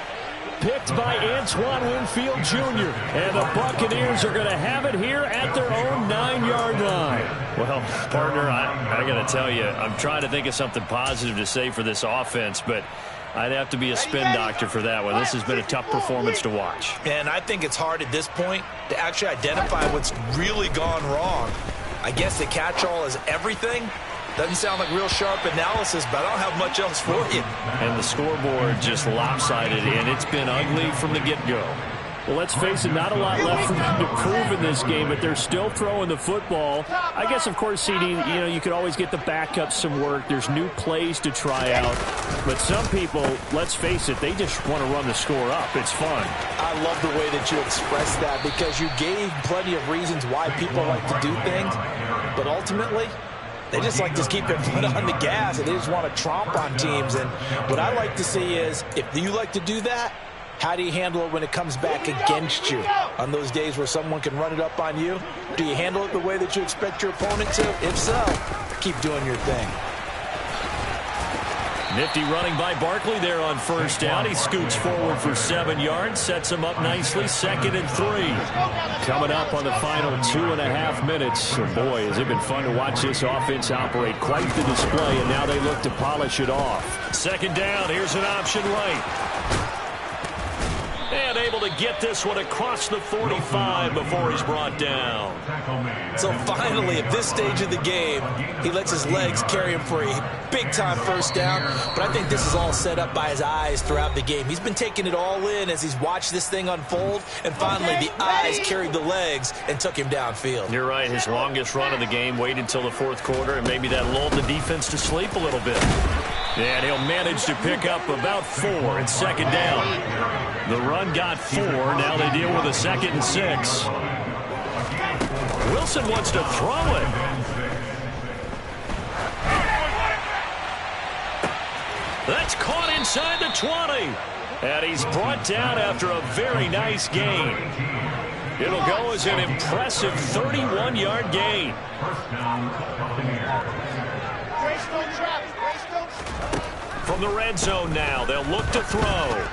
picked by Antoine Winfield Jr. And the Buccaneers are going to have it here at their own 9-yard line. Well, partner, I got to tell you, I'm trying to think of something positive to say for this offense, but I'd have to be a spin doctor for that one. This has been a tough performance to watch. And I think it's hard at this point to actually identify what's really gone wrong. I guess the catch-all is everything. Doesn't sound like real sharp analysis, but I don't have much else for you. And the scoreboard just lopsided, and it's been ugly from the get-go. Well, let's face it, not a lot left for them to prove in this game, but they're still throwing the football. I guess, of course, CD, you could always get the backup some work. There's new plays to try out. But some people, let's face it, they just want to run the score up. It's fun. I love the way that you expressed that because you gave plenty of reasons why people like to do things. But ultimately, they just like to keep their foot on the gas, and they just want to tromp on teams. And what I like to see is, if you like to do that, how do you handle it when it comes back against you? On those days where someone can run it up on you, do you handle it the way that you expect your opponent to? If so, keep doing your thing. Nifty running by Barkley there on first down. He scoots forward for 7 yards, sets him up nicely, 2nd and 3. Coming up on the final 2.5 minutes. Boy, has it been fun to watch this offense operate. Quite the display, and now they look to polish it off. 2nd down, here's an option right. And able to get this one across the 45 before he's brought down. So finally, at this stage of the game, he lets his legs carry him for a big-time first down. But I think this is all set up by his eyes throughout the game. He's been taking it all in as he's watched this thing unfold. And finally, the eyes carried the legs and took him downfield. You're right. His longest run of the game waited until the 4th quarter, and maybe that lulled the defense to sleep a little bit. And he'll manage to pick up about 4 and 2nd down. The run got 4. Now they deal with a 2nd and 6. Wilson wants to throw it. That's caught inside the 20. And he's brought down after a very nice gain. It'll go as an impressive 31-yard gain. From the red zone now, they'll look to throw.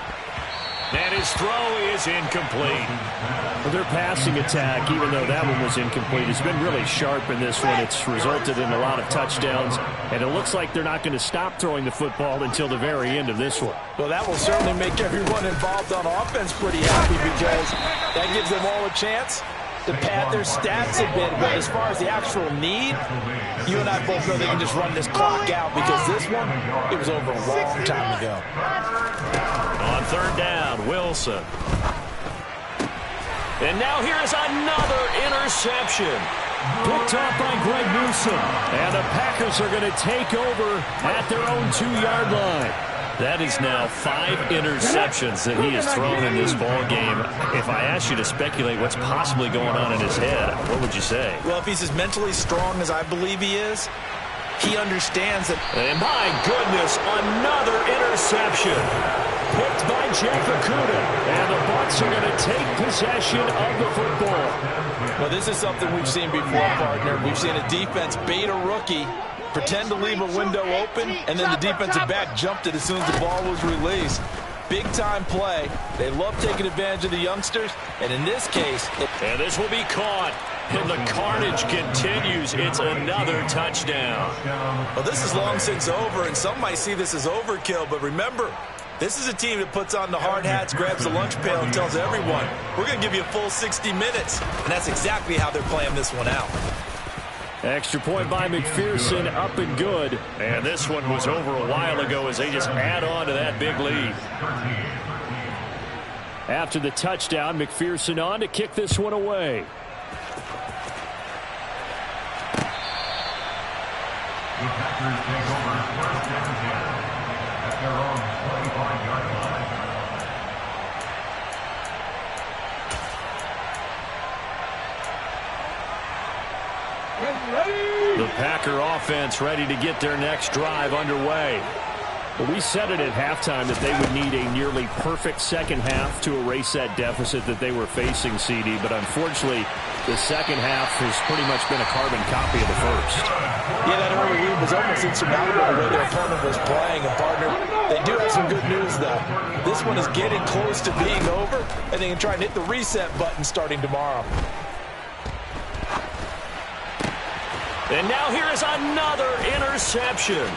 And his throw is incomplete. Well, their passing attack, even though that one was incomplete, has been really sharp in this one. It's resulted in a lot of touchdowns, and it looks like they're not going to stop throwing the football until the very end of this one. Well, that will certainly make everyone involved on offense pretty happy because that gives them all a chance to pad their stats a bit. But as far as the actual need, you and I both know they can just run this clock out because this one, it was over a long time ago. On 3rd down, Wilson. And now here's another interception. Picked off by Greg Newsome. And the Packers are going to take over at their own 2-yard line. That is now 5 interceptions that he has thrown in this ball game. If I asked you to speculate what's possibly going on in his head, what would you say? Well, if he's as mentally strong as I believe he is, he understands that. And my goodness, another interception. Picked by Jeff Okudah. And the Bucs are going to take possession of the football. Well, this is something we've seen before, partner. We've seen a defense bait a rookie, pretend to leave a window open, and then the defensive back jumped it as soon as the ball was released. Big-time play. They love taking advantage of the youngsters, and in this case... And this will be caught, and the carnage continues. It's another touchdown. Well, this is long since over, and some might see this as overkill, but remember, this is a team that puts on the hard hats, grabs the lunch pail, and tells everyone, we're going to give you a full 60 minutes, and that's exactly how they're playing this one out. Extra point by McPherson, up and good. And this one was over a while ago as they just add on to that big lead. After the touchdown, McPherson on to kick this one away. The Packers take over 1st and 10 at their own 25-yard line. The Packer offense ready to get their next drive underway. Well, we said it at halftime that they would need a nearly perfect second half to erase that deficit that they were facing, CD. But unfortunately, the second half has pretty much been a carbon copy of the first. Yeah, that early lead was almost insurmountable the way their opponent was playing. And, partner, they do have some good news, though. This one is getting close to being over, and they can try and hit the reset button starting tomorrow. And now here is another interception.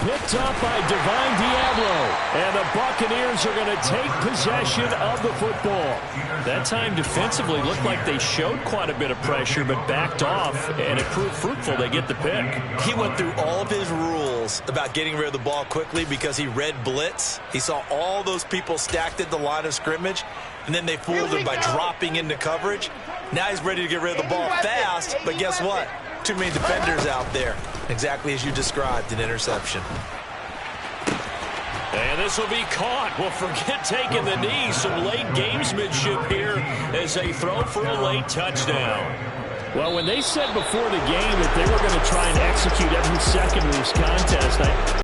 Picked up by Divine Diablo. And the Buccaneers are going to take possession of the football. That time defensively looked like they showed quite a bit of pressure but backed off, and it proved fruitful. They get the pick. He went through all of his rules about getting rid of the ball quickly because he read blitz. He saw all those people stacked at the line of scrimmage, and then they fooled him by dropping into coverage. Now he's ready to get rid of the ball fast, but guess what? Too many defenders out there. Exactly as you described, an interception. And this will be caught. Well, forget taking the knee. Some late gamesmanship here as they throw for a late touchdown. Well, when they said before the game that they were going to try and execute every second of this contest,